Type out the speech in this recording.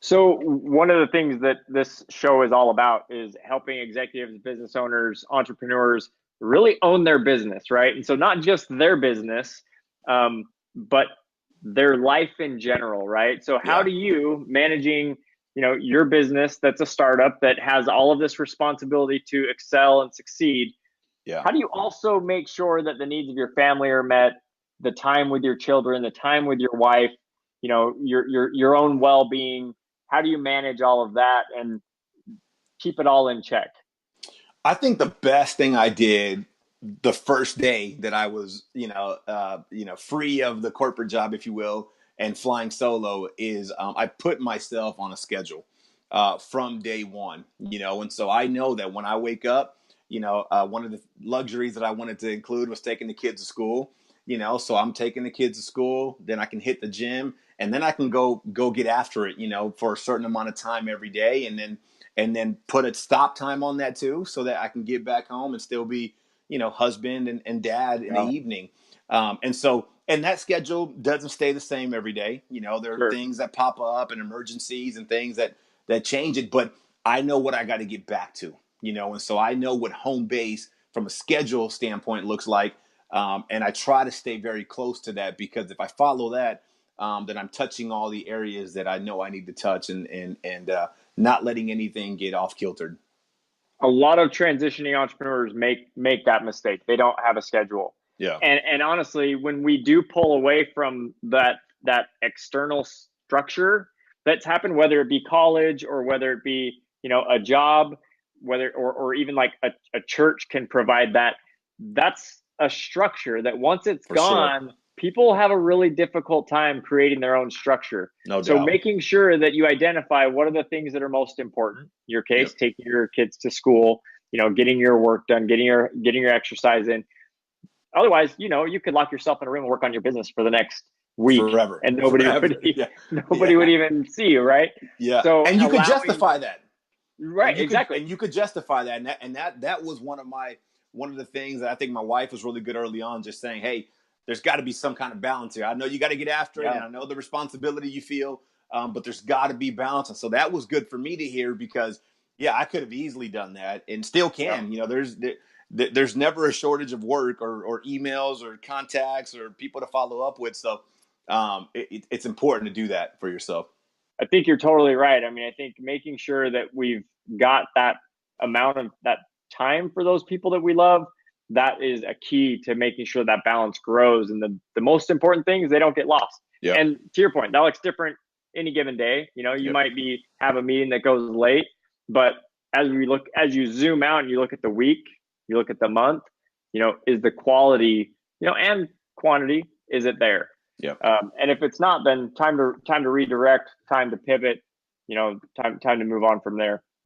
So one of the things that this show is all about is helping executives, business owners, entrepreneurs really own their business, right? And so not just their business, but their life in general, right? So how Yeah. do you managing, your business that's a startup that has all of this responsibility to excel and succeed? Yeah. How do you also make sure that the needs of your family are met, the time with your children, the time with your wife, your own well-being? How do you manage all of that and keep it all in check? I think the best thing I did the first day that I was, free of the corporate job, if you will, and flying solo is I put myself on a schedule from day one, and so I know that when I wake up, one of the luxuries that I wanted to include was taking the kids to school, so I'm taking the kids to school, then I can hit the gym, and then I can go get after it, for a certain amount of time every day, and then put a stop time on that too, so that I can get back home and still be, husband and dad in the Yeah, evening. And that schedule doesn't stay the same every day. There are sure. things that pop up and emergencies and things that change it, but I know what I got to get back to, and so I know what home base from a schedule standpoint looks like. And I try to stay very close to that, because if I follow that, then I'm touching all the areas that I know I need to touch, and not letting anything get off kiltered. A lot of transitioning entrepreneurs make that mistake. They don't have a schedule. Yeah, And honestly, when we do pull away from that external structure that's happened, whether it be college or whether it be, a job, whether or even like a church can provide that, that's a structure that once it's for sure. gone, people have a really difficult time creating their own structure. No So doubt. making sure that you identify what are the things that are most important. In your case, Yep. taking your kids to school, getting your work done, getting your exercise in. Otherwise, you could lock yourself in a room and work on your business for the next week, Forever. and nobody would Forever. Yeah. nobody would Yeah. even see you, right? Yeah. So And you could allowing, justify that. right, exactly. And you could justify that. And that was one of the things that I think my wife was really good early on, just saying, hey, there's got to be some kind of balance here. I know you got to get after it, Yeah, and I know the responsibility you feel, but there's got to be balance. And so that was good for me to hear, because yeah, I could have easily done that and still yeah. can. There's never a shortage of work, or emails or contacts or people to follow up with. So it's important to do that for yourself. I think you're totally right. I mean, I think making sure that we've got that amount of that time for those people that we love, that is a key to making sure that balance grows. And the most important thing is they don't get lost. Yep. And to your point, that looks different any given day. You Yep. might have a meeting that goes late, but as you zoom out and you look at the week, you look at the month, is the quality, and quantity, is it there? Yep. And if it's not, then time to redirect, time to pivot, time to move on from there.